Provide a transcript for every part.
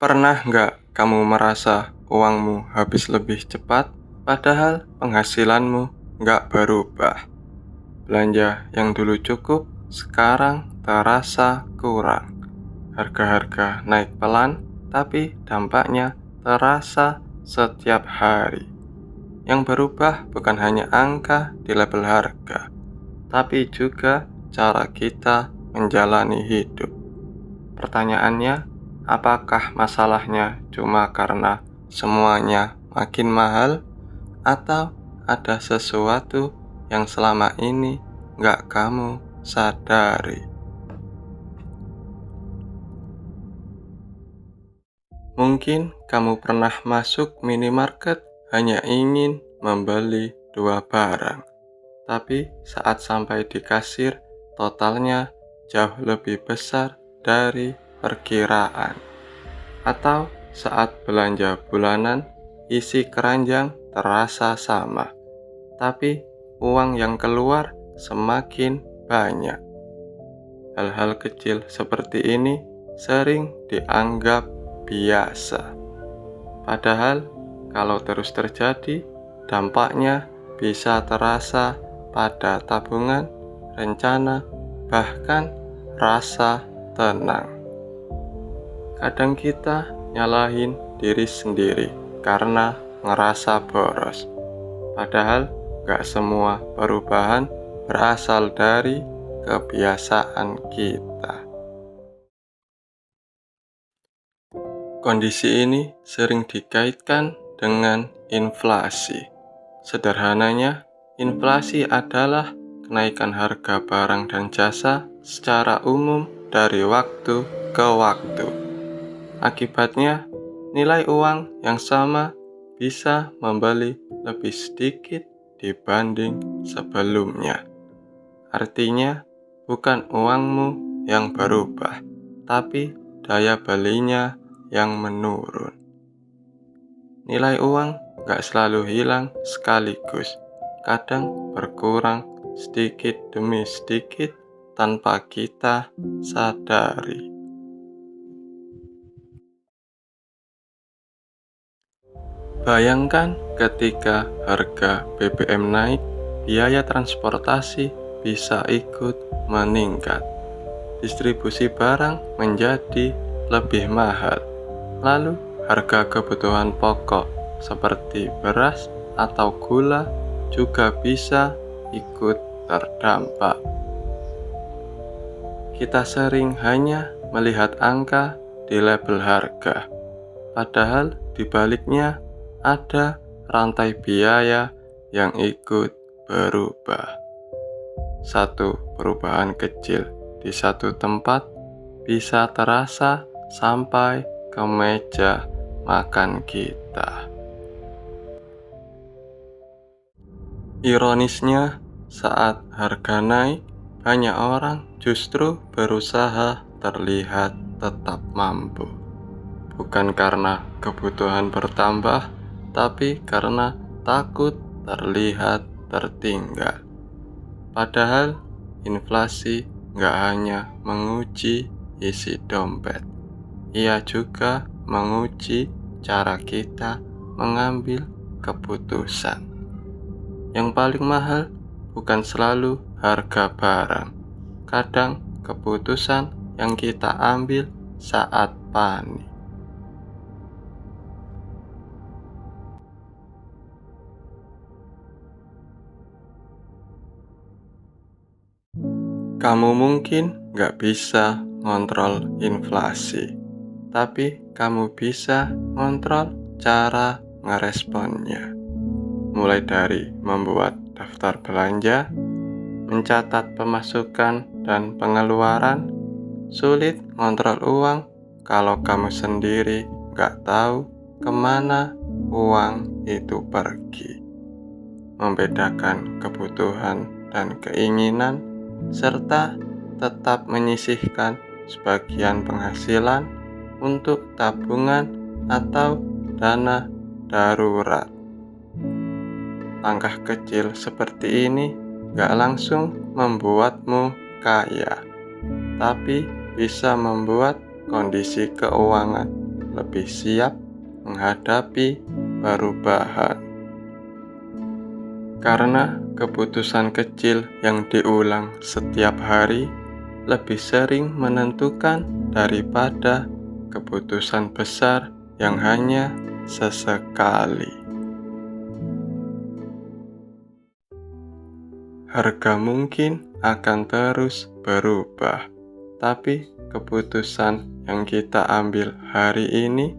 Pernah nggak kamu merasa uangmu habis lebih cepat, padahal penghasilanmu nggak berubah? Belanja yang dulu cukup, sekarang terasa kurang. Harga-harga naik pelan, tapi dampaknya terasa setiap hari. Yang berubah bukan hanya angka di label harga, tapi juga cara kita menjalani hidup. Pertanyaannya, apakah masalahnya cuma karena semuanya makin mahal, atau ada sesuatu yang selama ini nggak kamu sadari? Mungkin kamu pernah masuk minimarket hanya ingin membeli dua barang, tapi saat sampai di kasir, totalnya jauh lebih besar dari perkiraan. Atau saat belanja bulanan, isi keranjang terasa sama, tapi uang yang keluar semakin banyak. Hal-hal kecil seperti ini sering dianggap biasa. Padahal kalau terus terjadi, dampaknya bisa terasa pada tabungan, rencana, bahkan rasa tenang. Kadang kita nyalahin diri sendiri karena ngerasa boros. Padahal gak semua perubahan berasal dari kebiasaan kita. Kondisi ini sering dikaitkan dengan inflasi. Sederhananya, inflasi adalah kenaikan harga barang dan jasa secara umum dari waktu ke waktu. Akibatnya, nilai uang yang sama bisa membeli lebih sedikit dibanding sebelumnya. Artinya, bukan uangmu yang berubah, tapi daya belinya yang menurun. Nilai uang gak selalu hilang sekaligus, kadang berkurang sedikit demi sedikit tanpa kita sadari. Bayangkan ketika harga BBM naik, biaya transportasi bisa ikut meningkat. Distribusi barang menjadi lebih mahal. Lalu harga kebutuhan pokok seperti beras atau gula juga bisa ikut terdampak. Kita sering hanya melihat angka di label harga, padahal di baliknya ada rantai biaya yang ikut berubah. Satu perubahan kecil di satu tempat bisa terasa sampai ke meja makan kita. Ironisnya, saat harga naik, banyak orang justru berusaha terlihat tetap mampu. Bukan karena kebutuhan bertambah, tapi karena takut terlihat tertinggal. Padahal inflasi nggak hanya menguji isi dompet, ia juga menguji cara kita mengambil keputusan. Yang paling mahal bukan selalu harga barang, kadang keputusan yang kita ambil saat panik. Kamu mungkin nggak bisa ngontrol inflasi, tapi kamu bisa ngontrol cara ngeresponnya. Mulai dari membuat daftar belanja, mencatat pemasukan dan pengeluaran. Sulit ngontrol uang kalau kamu sendiri nggak tahu kemana uang itu pergi. Membedakan kebutuhan dan keinginan, serta tetap menyisihkan sebagian penghasilan untuk tabungan atau dana darurat. Langkah kecil seperti ini gak langsung membuatmu kaya, tapi bisa membuat kondisi keuangan lebih siap menghadapi perubahan. Karena keputusan kecil yang diulang setiap hari lebih sering menentukan daripada keputusan besar yang hanya sesekali. Harga mungkin akan terus berubah, tapi keputusan yang kita ambil hari ini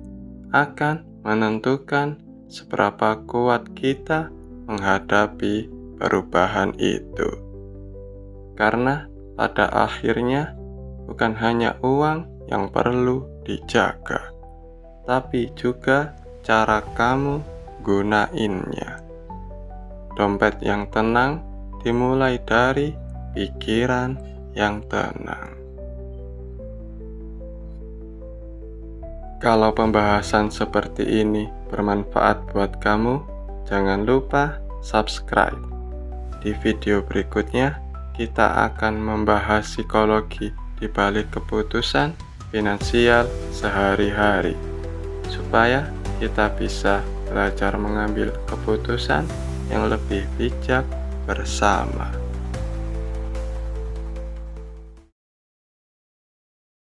akan menentukan seberapa kuat kita menghadapi perubahan itu. Karena pada akhirnya bukan hanya uang yang perlu dijaga, tapi juga cara kamu gunainnya. Dompet yang tenang dimulai dari pikiran yang tenang. Kalau pembahasan seperti ini bermanfaat buat kamu, jangan lupa subscribe. Di video berikutnya, kita akan membahas psikologi di balik keputusan finansial sehari-hari, supaya kita bisa belajar mengambil keputusan yang lebih bijak bersama.